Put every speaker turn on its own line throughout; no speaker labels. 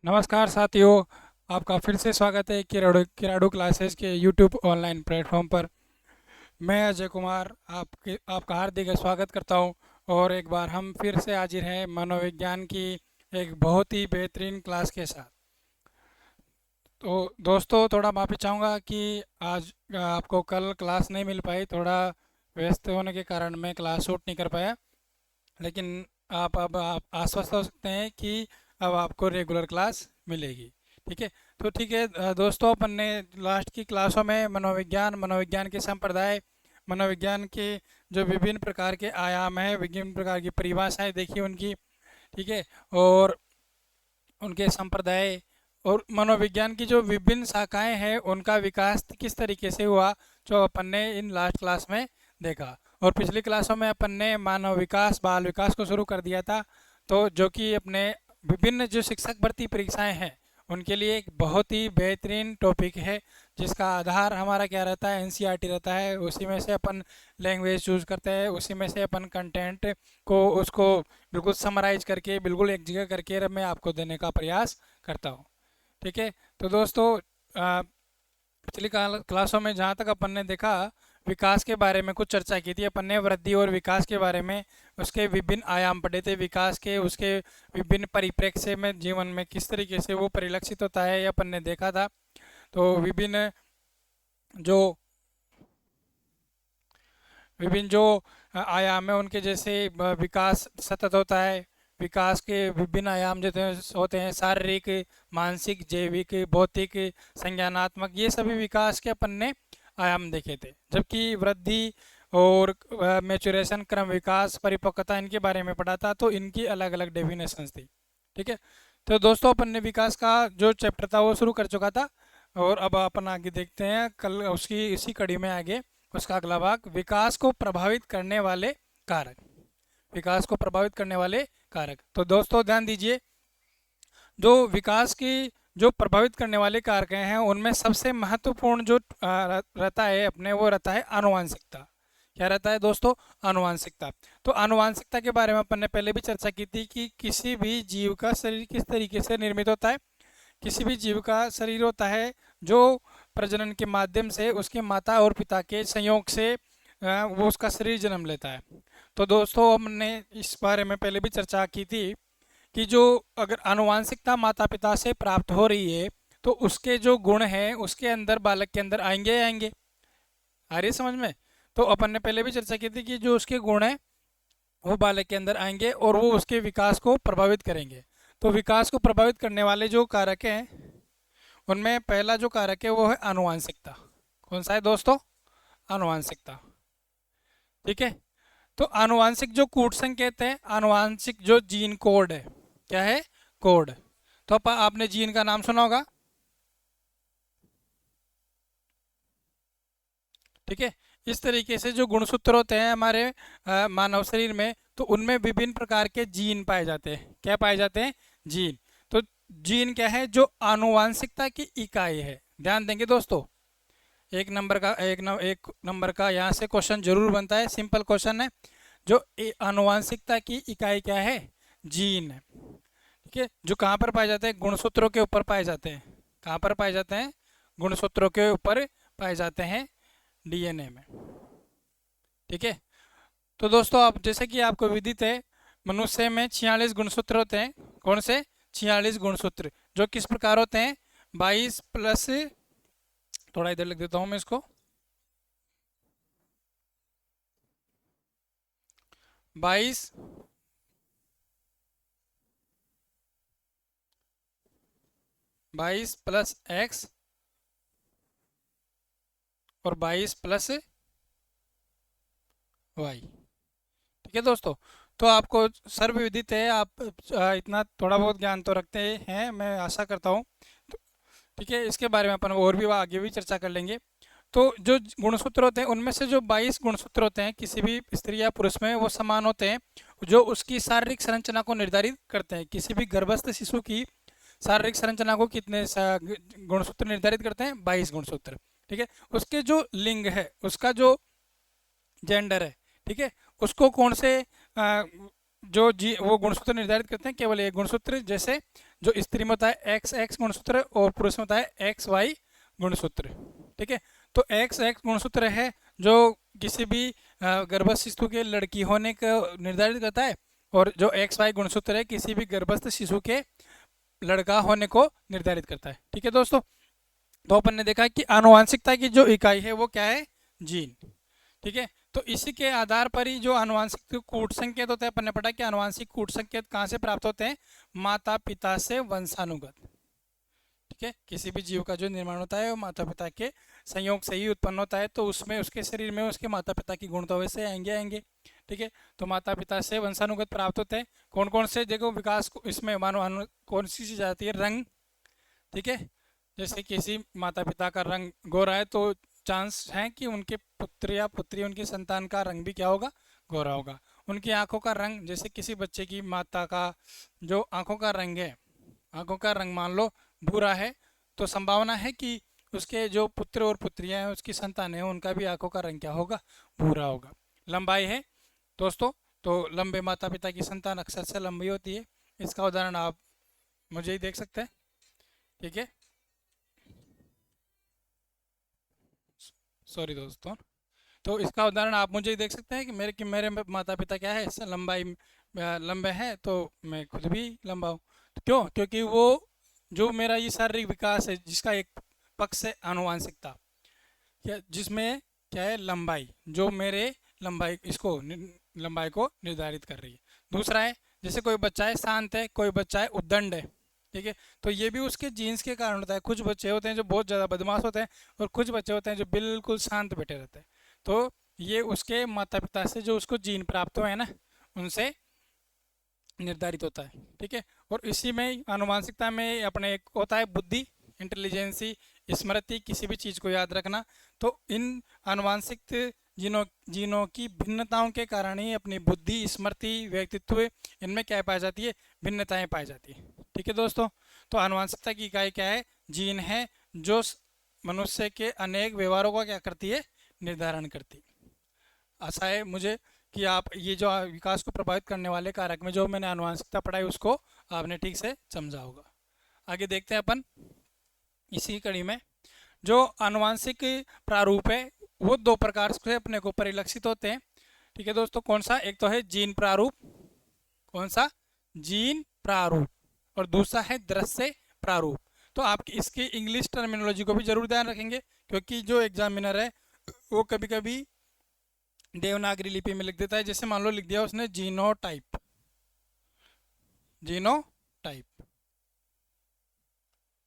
नमस्कार साथियों। आपका फिर से स्वागत है किराडू किराडू क्लासेस के यूट्यूब ऑनलाइन प्लेटफॉर्म पर। मैं अजय कुमार आपका हार्दिक स्वागत करता हूं। और एक बार हम फिर से हाजिर हैं मनोविज्ञान की एक बहुत ही बेहतरीन क्लास के साथ। तो दोस्तों, थोड़ा माफ़ी चाहूँगा कि आज आपको कल क्लास नहीं मिल पाई। थोड़ा व्यस्त होने के कारण मैं क्लास शूट नहीं कर पाया। लेकिन आप आश्वस्त हो सकते हैं कि अब आपको रेगुलर क्लास मिलेगी। ठीक है। तो ठीक है दोस्तों, अपन ने लास्ट की क्लासों में मनोविज्ञान मनोविज्ञान के संप्रदाय, मनोविज्ञान के जो विभिन्न प्रकार के आयाम हैं, विभिन्न प्रकार की परिभाषाएं देखी उनकी। ठीक है। और उनके संप्रदाय और मनोविज्ञान की जो विभिन्न शाखाएं हैं उनका विकास किस तरीके से हुआ, जो अपन ने इन लास्ट क्लास में देखा। और पिछली क्लासों में अपन ने मानव विकास बाल विकास को शुरू कर दिया था। तो जो कि अपने विभिन्न जो शिक्षक भर्ती परीक्षाएं हैं उनके लिए एक बहुत ही बेहतरीन टॉपिक है, जिसका आधार हमारा क्या रहता है, एनसीईआरटी रहता है। उसी में से अपन लैंग्वेज चूज करते हैं, उसी में से अपन कंटेंट को उसको बिल्कुल समराइज करके बिल्कुल एक जगह करके मैं आपको देने का प्रयास करता हूँ। ठीक है। तो दोस्तों, पिछली क्लासों में जहाँ तक अपन ने देखा, विकास के बारे में कुछ चर्चा की थी अपन ने। वृद्धि और विकास के बारे में उसके विभिन्न आयाम पढ़े थे, विकास के उसके विभिन्न परिप्रेक्ष्य में जीवन में किस तरीके से वो परिलक्षित होता है, ये अपन ने देखा था। तो जो विभिन्न जो आयाम है उनके जैसे विकास सतत होता है। विकास के विभिन्न आयाम जो होते हैं शारीरिक, मानसिक, जैविक, भौतिक, संज्ञानात्मक, ये सभी विकास के अपन ने आयाम देखे थे। जबकि वृद्धि और मैचुरेशन, क्रम विकास, परिपक्वता, इनके बारे में पढ़ा था। तो इनकी अलग अलग डेफिनेशंस थी। ठीक है। तो दोस्तों, अपन ने विकास का जो चैप्टर था वो शुरू कर चुका था। और अब अपन आगे देखते हैं कल उसकी इसी कड़ी में आगे उसका अगला भाग, विकास को प्रभावित करने वाले कारक। विकास को प्रभावित करने वाले कारक। तो दोस्तों ध्यान दीजिए, जो विकास की जो प्रभावित करने वाले कारक हैं उनमें सबसे महत्वपूर्ण जो रहता है अपने, वो रहता है आनुवंशिकता। क्या रहता है दोस्तों? आनुवंशिकता। तो आनुवंशिकता के बारे में अपन ने पहले भी चर्चा की थी कि किसी भी जीव का शरीर किस तरीके से निर्मित होता है। किसी भी जीव का शरीर होता है जो प्रजनन के माध्यम से उसके माता और पिता के संयोग से वो उसका शरीर जन्म लेता है। तो दोस्तों, हमने इस बारे में पहले भी चर्चा की थी कि जो अगर आनुवांशिकता माता पिता से प्राप्त हो रही है तो उसके जो गुण हैं उसके अंदर, बालक के अंदर आएंगे ही आएंगे। आ रही है समझ में? तो अपन ने पहले भी चर्चा की थी कि जो उसके गुण हैं वो बालक के अंदर आएंगे और वो उसके विकास को प्रभावित करेंगे। तो विकास को प्रभावित करने वाले जो कारक हैं उनमें पहला जो कारक है वो है आनुवांशिकता। कौन सा है दोस्तों? आनुवांशिकता। ठीक है। तो आनुवांशिक जो कूट संकेत है, आनुवांशिक जो जीन कोड है, क्या है? कोड। तो आपने जीन का नाम सुना होगा। ठीक है। इस तरीके से जो गुणसूत्र होते हैं हमारे मानव शरीर में, तो उनमें विभिन्न प्रकार के जीन पाए जाते हैं। क्या पाए जाते हैं? जीन। तो जीन क्या है? जो आनुवांशिकता की इकाई है। ध्यान देंगे दोस्तों, एक नंबर का यहाँ से क्वेश्चन जरूर बनता है। सिंपल क्वेश्चन है। जो आनुवांशिकता की इकाई क्या है? जीन है। ठीक है। जो कहाँ पर पाए जाते हैं? गुणसूत्रों के ऊपर पाए जाते हैं। कहाँ पर पाए जाते हैं? गुणसूत्रों के ऊपर पाए जाते हैं, डीएनए में। ठीक है। तो दोस्तों, आप जैसे कि आपको विदित है, मनुष्य में 46 गुणसूत्र होते हैं। कौन से? 46 गुणसूत्र। जो किस प्रकार होते हैं? 22 प्लस, थोड़ा इधर लिख देता हूँ मैं इसको, 22 22 प्लस एक्स और 22 प्लस वाई। ठीक है दोस्तों। तो आपको सर्वविदित है, आप इतना थोड़ा बहुत ज्ञान तो रखते हैं, मैं आशा करता हूँ। तो ठीक है, इसके बारे में अपन और भी आगे भी चर्चा कर लेंगे। तो जो गुणसूत्र होते हैं उनमें से जो 22 गुणसूत्र होते हैं किसी भी स्त्री या पुरुष में, वो समान होते हैं, जो उसकी शारीरिक संरचना को निर्धारित करते हैं। किसी भी गर्भस्थ शिशु की शारीरिक संरचना को कितने गुणसूत्र निर्धारित करते हैं? 22 गुणसूत्र। ठीक है। उसके जो लिंग है, उसका जो जेंडर है, ठीक है, उसको कौन से जो जी वो गुणसूत्र निर्धारित करते हैं केवल एक गुणसूत्र, जैसे जो स्त्री में होता है एक्स एक्स गुणसूत्र और पुरुष में होता है एक्स वाई गुणसूत्र। ठीक है, तो एक्स एक्स गुणसूत्र है जो किसी भी गर्भस्थ शिशु के लड़की होने का निर्धारित करता है, और जो एक्स वाई गुणसूत्र है किसी भी गर्भस्थ शिशु के लड़का होने को निर्धारित करता है। ठीक है दोस्तों, तो अपन ने देखा कि आनुवंशिकता की जो इकाई है वो क्या है, जीन। ठीक है, तो इसी के आधार पर ही जो आनुवंशिक कूट संकेत होते हैं, अपन ने पढ़ा कि आनुवंशिक कूट संकेत कहाँ से प्राप्त होते हैं, माता पिता से वंशानुगत। ठीक है, किसी भी जीव का जो निर्माण होता है वो माता पिता के संयोग से ही उत्पन्न होता है, तो उसमें उसके शरीर में उसके माता पिता की गुण तो वैसे आएंगे आएंगे। ठीक है, तो माता पिता से वंशानुगत प्राप्त होते हैं। कौन कौन से देखो विकास को इसमें मानो कौन सी चीज आती है, रंग। ठीक है, जैसे किसी माता पिता का रंग गोरा है तो चांस है कि उनके पुत्र या पुत्री उनकी संतान का रंग भी क्या होगा, गोरा होगा। उनकी आंखों का रंग, जैसे किसी बच्चे की माता का जो आंखों का रंग है, आंखों का रंग मान लो भूरा है, तो संभावना है कि उसके जो पुत्र और पुत्रियां हैं, उसकी संतान है, उनका भी आंखों का रंग क्या होगा, भूरा होगा। लंबाई है दोस्तों, तो लंबे माता पिता की संतान अक्सर से लंबी होती है। इसका उदाहरण आप मुझे ही देख सकते हैं। ठीक है, सॉरी दोस्तों, तो इसका उदाहरण आप मुझे ही देख सकते हैं कि मेरे माता पिता क्या है, इससे लंबाई लंबे हैं, तो मैं खुद भी लंबा हूँ। तो क्यों, क्योंकि वो जो मेरा ये शारीरिक विकास है जिसका एक पक्ष है आनुवांशिकता, क्या जिसमें क्या है, लंबाई, जो मेरे लंबाई लंबाई को निर्धारित कर रही है। दूसरा है, जैसे कोई बच्चा है शांत है, कोई बच्चा है उद्दंड है। ठीक है, तो ये भी उसके जीन्स के कारण होता है। कुछ बच्चे होते हैं जो बहुत ज़्यादा बदमाश होते हैं, और कुछ बच्चे होते हैं जो बिल्कुल शांत बैठे रहते हैं। तो ये उसके माता पिता से जो उसको जीन प्राप्त हुए हैं ना, उनसे निर्धारित होता है। ठीक है, और इसी में आनुवांशिकता में अपने एक होता है बुद्धि, इंटेलिजेंसी, स्मृति, किसी भी चीज़ को याद रखना। तो इन आनुवांशिक जीनों जीनों की भिन्नताओं के कारण ही अपनी बुद्धि, स्मृति, व्यक्तित्व, इनमें क्या पाई जाती है, भिन्नताएं पाई जाती है। ठीक है दोस्तों, तो आनुवांशिकता की इकाई क्या है, जीन है, जो मनुष्य के अनेक व्यवहारों का क्या करती है, निर्धारण करती है। आशा है मुझे कि आप ये जो विकास को प्रभावित करने वाले कारक में जो मैंने आनुवंशिकता पढ़ाई उसको आपने ठीक से समझा होगा। आगे देखते हैं अपन इसी कड़ी में। जो आनुवंशिक प्रारूप है वो दो प्रकार से अपने को परिलक्षित होते हैं। ठीक है दोस्तों, कौन सा, एक तो है जीन प्रारूप, कौन सा, जीन प्रारूप, और दूसरा है दृश्य प्रारूप। तो आप इसकी इंग्लिश टर्मिनोलॉजी को भी जरूर ध्यान रखेंगे, क्योंकि जो एग्जामिनर है वो कभी कभी देवनागरी लिपि में लिख देता है। जैसे मान लो लिख दिया उसने जीनोटाइप, जीनोटाइप,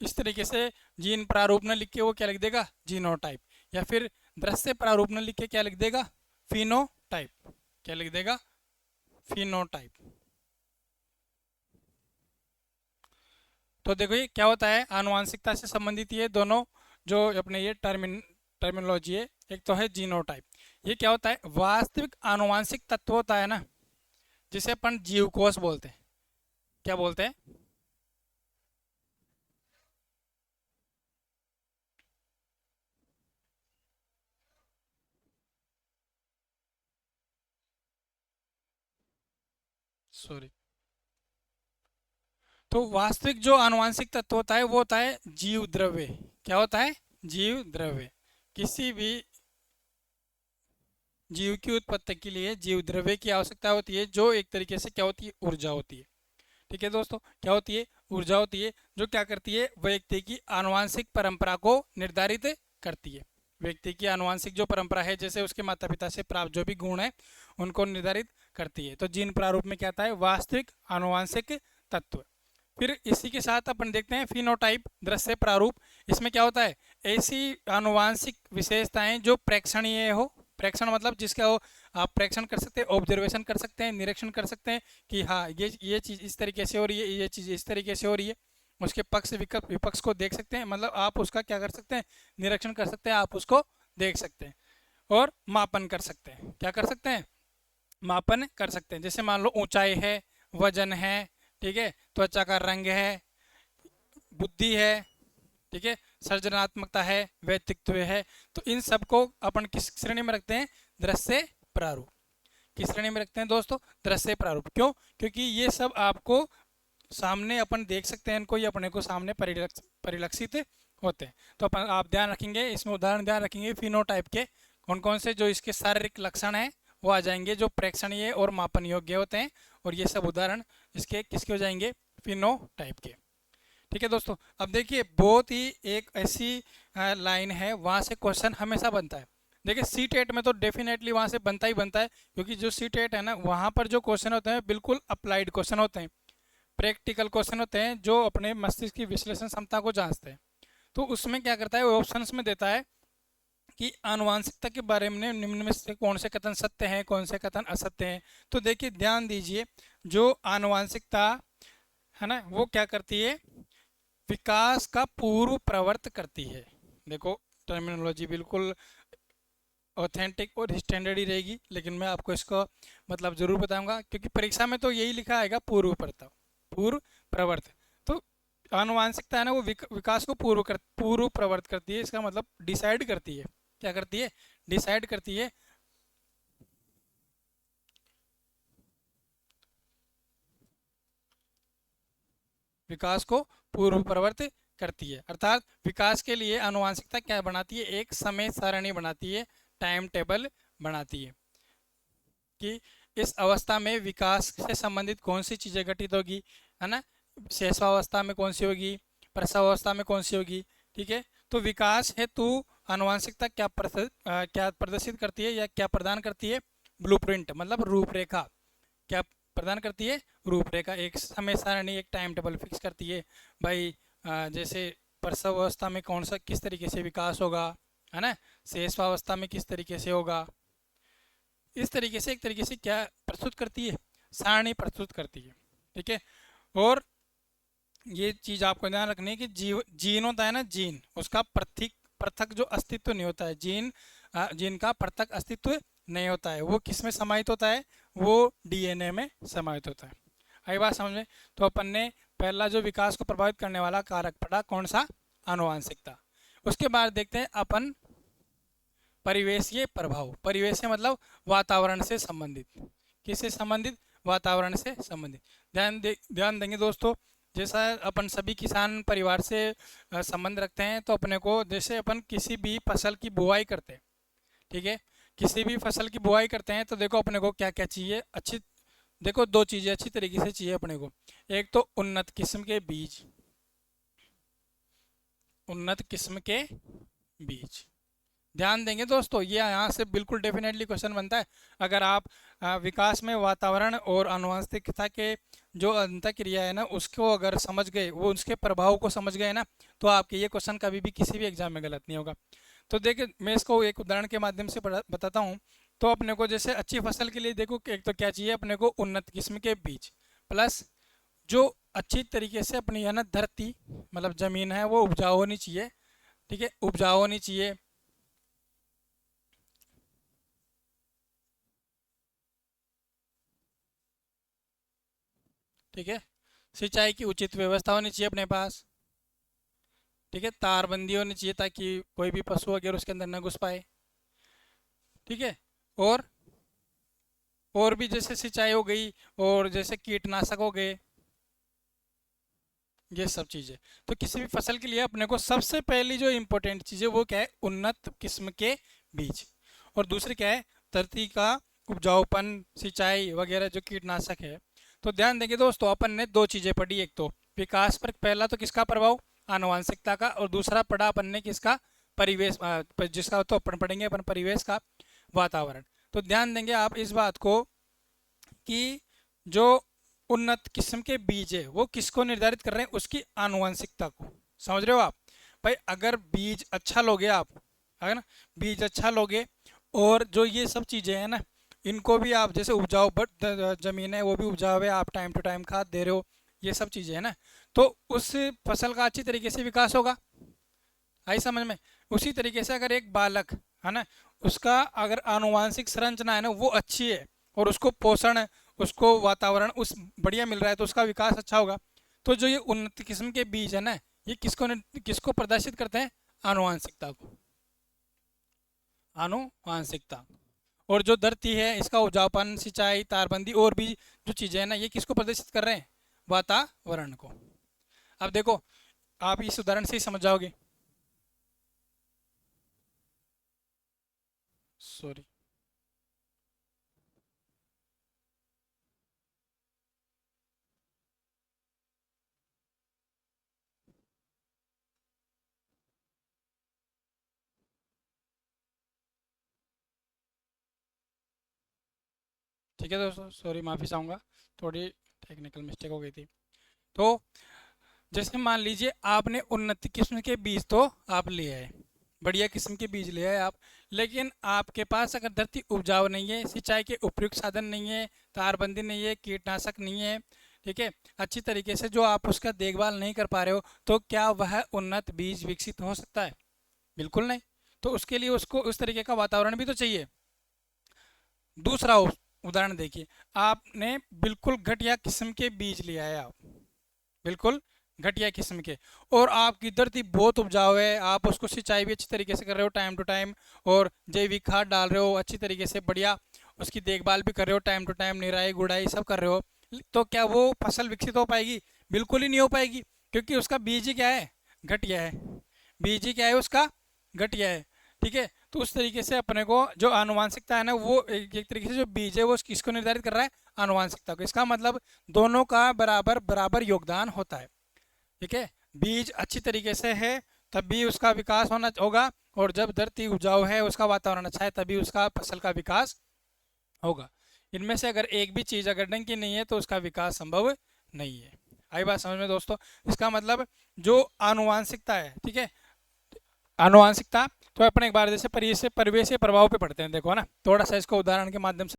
इस तरीके से जीन प्रारूप न लिख के वो क्या लिख देगा, जीनोटाइप। या फिर दृश्य प्रारूप न लिख के क्या लिख देगा, फिनोटाइप, क्या लिख देगा, फिनोटाइप। तो देखो ये क्या होता है, आनुवांशिकता से संबंधित ये दोनों जो अपने ये टर्मिनोलॉजी है। एक तो है जीनोटाइप, ये क्या होता है, वास्तविक आनुवांशिक तत्व होता है ना, जिसे अपन जीवकोश बोलते हैं। क्या बोलते हैं, सॉरी, तो वास्तविक जो आनुवांशिक तत्व होता है वो होता है जीव द्रव्य। क्या होता है, जीव द्रव्य। किसी भी जीव की उत्पत्ति के लिए जीव द्रव्य की आवश्यकता होती है, जो एक तरीके से क्या होती है, ऊर्जा होती है। ठीक है दोस्तों, क्या होती है, ऊर्जा होती है, जो क्या करती है, व्यक्ति की आनुवांशिक परंपरा को निर्धारित करती है। व्यक्ति की आनुवांशिक जो परंपरा है, जैसे उसके माता पिता से प्राप्त जो भी गुण है उनको निर्धारित करती है। तो जीन प्रारूप में क्या आता है, वास्तविक आनुवांशिक तत्व। फिर इसी के साथ अपन देखते हैं फिनोटाइप, दृश्य प्रारूप। इसमें क्या होता है, ऐसी आनुवांशिक विशेषताएं जो प्रेक्षणीय हो। प्रेक्षण मतलब जिसका हो आप प्रेक्षण कर सकते हैं, ऑब्जर्वेशन कर सकते हैं, निरीक्षण कर सकते हैं कि हाँ ये चीज़ इस तरीके से हो रही है, ये चीज़ इस तरीके से हो रही है। उसके पक्ष विपक्ष को देख सकते हैं, मतलब आप उसका क्या कर सकते हैं, निरीक्षण कर सकते हैं, आप उसको देख सकते हैं और मापन कर सकते हैं। क्या कर सकते हैं, मापन कर सकते हैं। जैसे मान लो ऊंचाई है, वजन है, ठीक है, त्वचा का रंग है, बुद्धि है, ठीक है, सृजनात्मकता है, व्यक्तित्व है। तो इन सब को अपन किस श्रेणी में रखते हैं, दृश्य प्रारूप। किस श्रेणी में रखते हैं दोस्तों? दृश्य प्रारूप। क्यों? क्योंकि ये सब आपको सामने अपन देख सकते हैं, इनको ये अपने को सामने परिलक्षित होते हैं। तो अपन आप ध्यान रखेंगे, इसमें उदाहरण ध्यान रखेंगे फिनोटाइप के कौन कौन से जो इसके शारीरिक लक्षण हैं वो आ जाएंगे, जो प्रेक्षणीय और मापन योग्य होते हैं, और ये सब उदाहरण इसके किसके हो जाएंगे? फिनोटाइप के। ठीक है दोस्तों, अब देखिए बहुत ही एक ऐसी लाइन है, वहाँ से क्वेश्चन हमेशा बनता है। देखिए सी टेट में तो डेफिनेटली वहाँ से बनता ही बनता है, क्योंकि जो सी टेट है ना, वहाँ पर जो क्वेश्चन होते हैं बिल्कुल अप्लाइड क्वेश्चन होते हैं, प्रैक्टिकल क्वेश्चन होते हैं, जो अपने मस्तिष्क की विश्लेषण क्षमता को जांचते हैं। तो उसमें क्या करता है, वो ऑप्शंस में देता है कि आनुवांशिकता के बारे में निम्न में से कौन से कथन सत्य हैं, कौन से कथन असत्य हैं। तो देखिए ध्यान दीजिए, जो आनुवांशिकता है ना, वो क्या करती है? विकास का पूर्व प्रवर्त करती है। देखो टर्मिनोलॉजी बिल्कुल ऑथेंटिक और स्टैंडर्ड ही रहेगी, लेकिन मैं आपको इसको मतलब जरूर बताऊंगा, क्योंकि परीक्षा में तो यही लिखा आएगा, पूर्व पूर्व प्रवर्त। तो आनुवांशिकता है ना, वो विकास को पूर्व प्रवर्त करती है। इसका मतलब डिसाइड करती है। क्या करती है? डिसाइड करती है। विकास को पूर्व प्रवर्त करती है, अर्थात विकास के लिए आनुवांशिकता क्या बनाती है? एक समय सारणी बनाती है, टाइम टेबल बनाती है कि इस अवस्था में विकास से संबंधित कौन सी चीजें घटित होगी, है ना, शेषावस्था में कौन सी होगी, प्रसवावस्था में कौन सी होगी। ठीक है, तो विकास हेतु आनुवांशिकता क्या प्रदर्शित करती है या क्या प्रदान करती है? ब्लूप्रिंट, मतलब रूपरेखा। क्या प्रदान करती है? रूपरेखा। एक समय सारणी, एक टाइम टेबल फिक्स करती है भाई। जैसे प्रसव अवस्था में कौन सा किस तरीके से विकास होगा, है ना, शेषावस्था में किस तरीके से होगा। इस तरीके से एक तरीके से क्या प्रस्तुत करती है? सारणी प्रस्तुत करती है। ठीक है, और ये चीज आपको ध्यान रखनी है कि जीन होता है ना, जीन, उसका पृथक जो अस्तित्व नहीं होता है। जीन का पृथक अस्तित्व नहीं होता है। वो किस में समाहित होता है? वो डीएनए में समाहित होता है। आई बात समझ में? तो अपन ने पहला जो विकास को प्रभावित करने वाला कारक पढ़ा, कौन सा? आनुवांशिकता। उसके बाद देखते हैं अपन परिवेशीय प्रभाव। परिवेशीय मतलब वातावरण से संबंधित। किससे संबंधित? वातावरण से संबंधित। ध्यान देंगे दोस्तों, जैसा अपन सभी किसान परिवार से संबंध रखते हैं, तो अपने को जैसे अपन किसी भी फसल की बुआई करते हैं, ठीक है, किसी भी फसल की बुआई करते हैं, तो देखो अपने को क्या क्या चाहिए? अच्छी, देखो दो चीज़ें अच्छी तरीके से चाहिए अपने को। एक तो उन्नत किस्म के बीज, उन्नत किस्म के बीज। ध्यान देंगे दोस्तों, ये यहाँ से बिल्कुल डेफिनेटली क्वेश्चन बनता है। अगर आप विकास में वातावरण और आनुवंशिकता के जो अंतःक्रिया है ना, उसको अगर समझ गए, वो उसके प्रभाव को समझ गए ना, तो आपके ये क्वेश्चन कभी भी किसी भी एग्जाम में गलत नहीं होगा। तो देखिए मैं इसको एक उदाहरण के माध्यम से बताता हूँ। तो अपने को जैसे अच्छी फसल के लिए देखो, एक तो क्या चाहिए अपने को? उन्नत किस्म के बीज, प्लस जो अच्छी तरीके से अपनी है ना धरती, मतलब जमीन है, वो उपजाऊ होनी चाहिए। ठीक है, उपजाऊ होनी चाहिए। ठीक है, सिंचाई की उचित व्यवस्था होनी चाहिए अपने पास। ठीक है, तारबंदी होनी चाहिए ताकि कोई भी पशु वगैरह उसके अंदर न घुस पाए। ठीक है, और भी जैसे सिंचाई हो गई, और जैसे कीटनाशक हो गए, ये सब चीज़ें। तो किसी भी फसल के लिए अपने को सबसे पहली जो इम्पोर्टेंट चीज़ है वो क्या है? उन्नत किस्म के बीज। और दूसरी क्या है? धरती का उपजाऊपन, सिंचाई वगैरह, जो कीटनाशक है। तो ध्यान देंगे दोस्तों, अपन ने दो चीज़ें पढ़ी। एक तो विकास पर पहला तो किसका प्रभाव? आनुवांशिकता का। और दूसरा पढ़ा अपन ने किसका? परिवेश, जिसका तो अपन पढ़ेंगे अपन परिवेश का, वातावरण। तो ध्यान देंगे आप इस बात को कि जो उन्नत किस्म के बीज है वो किसको निर्धारित कर रहे हैं? उसकी आनुवंशिकता को। समझ रहे हो आप? भाई अगर बीज अच्छा लोगे आप, है ना, बीज अच्छा लोगे, और जो ये सब चीज़ें हैं ना, इनको भी आप जैसे उपजाऊ जमीन है वो भी उपजाऊ है, आप टाइम टू टाइम खाद दे रहे हो, ये सब चीज़ें हैं ना, तो उस फसल का अच्छी तरीके से विकास होगा। आई समझ में? उसी तरीके से अगर एक बालक है ना, उसका अगर आनुवांशिक संरचना है ना वो अच्छी है, और उसको पोषण, उसको वातावरण उस बढ़िया मिल रहा है, तो उसका विकास अच्छा होगा। तो जो ये उन्नत किस्म के बीज है ना, ये किसको प्रदर्शित करते हैं? आनुवांशिकता को। आनुवांशिकता। और जो धरती है इसका उपजाऊपन, सिंचाई, तारबंदी और भी जो चीज़ें हैं ना, ये किसको प्रदर्शित कर रहे हैं? वातावरण को। अब देखो, आप इस उदाहरण से ही समझ जाओगे। सॉरी। ठीक है दोस्तों, सॉरी, माफ़ी चाहूँगा, थोड़ी टेक्निकल मिस्टेक हो गई थी। तो जैसे मान लीजिए आपने उन्नत किस्म के बीज तो आप ले आए, बढ़िया किस्म के बीज ले आए आप, लेकिन आपके पास अगर धरती उपजाऊ नहीं है, सिंचाई के उपयुक्त साधन नहीं है, तारबंदी नहीं है, कीटनाशक नहीं है, ठीक है, अच्छी तरीके से जो आप उसका देखभाल नहीं कर पा रहे हो, तो क्या वह उन्नत बीज विकसित हो सकता है? बिल्कुल नहीं। तो उसके लिए उसको उस तरीके का वातावरण भी तो चाहिए। दूसरा उदाहरण देखिए, आपने बिल्कुल घटिया किस्म के बीज ले आए आप, बिल्कुल घटिया किस्म के, और आपकी धरती बहुत उपजाऊ है, आप उसको सिंचाई भी अच्छी तरीके से कर रहे हो टाइम टू टाइम, और जैविक खाद डाल रहे हो अच्छी तरीके से, बढ़िया उसकी देखभाल भी कर रहे हो टाइम टू टाइम, निराई गुड़ाई सब कर रहे हो, तो क्या वो फसल विकसित हो पाएगी? बिल्कुल ही नहीं हो पाएगी, क्योंकि उसका बीज ही क्या है? घटिया है। बीज ही क्या है उसका? घटिया है। ठीक है, तो उस तरीके से अपने को जो आनुवांशिकता है ना, वो एक तरीके से जो बीज है वो किसको निर्धारित कर रहा है? आनुवांशिकता को। इसका मतलब दोनों का बराबर बराबर योगदान होता है। ठीक है, बीज अच्छी तरीके से है तब भी उसका विकास होना होगा, और जब धरती उपजाऊ है, उसका वातावरण अच्छा है, तभी उसका फसल का विकास होगा। इनमें से अगर एक भी चीज़ अगर ढंग की नहीं है तो उसका विकास संभव नहीं है। आई बात समझ में दोस्तों? इसका मतलब जो आनुवांशिकता है, ठीक है, आनुवांशिकता, तो अपन एक बार जैसे परिवेश से प्रभाव पे पढ़ते हैं, देखो ना, थोड़ा सा इसको उदाहरण के माध्यम से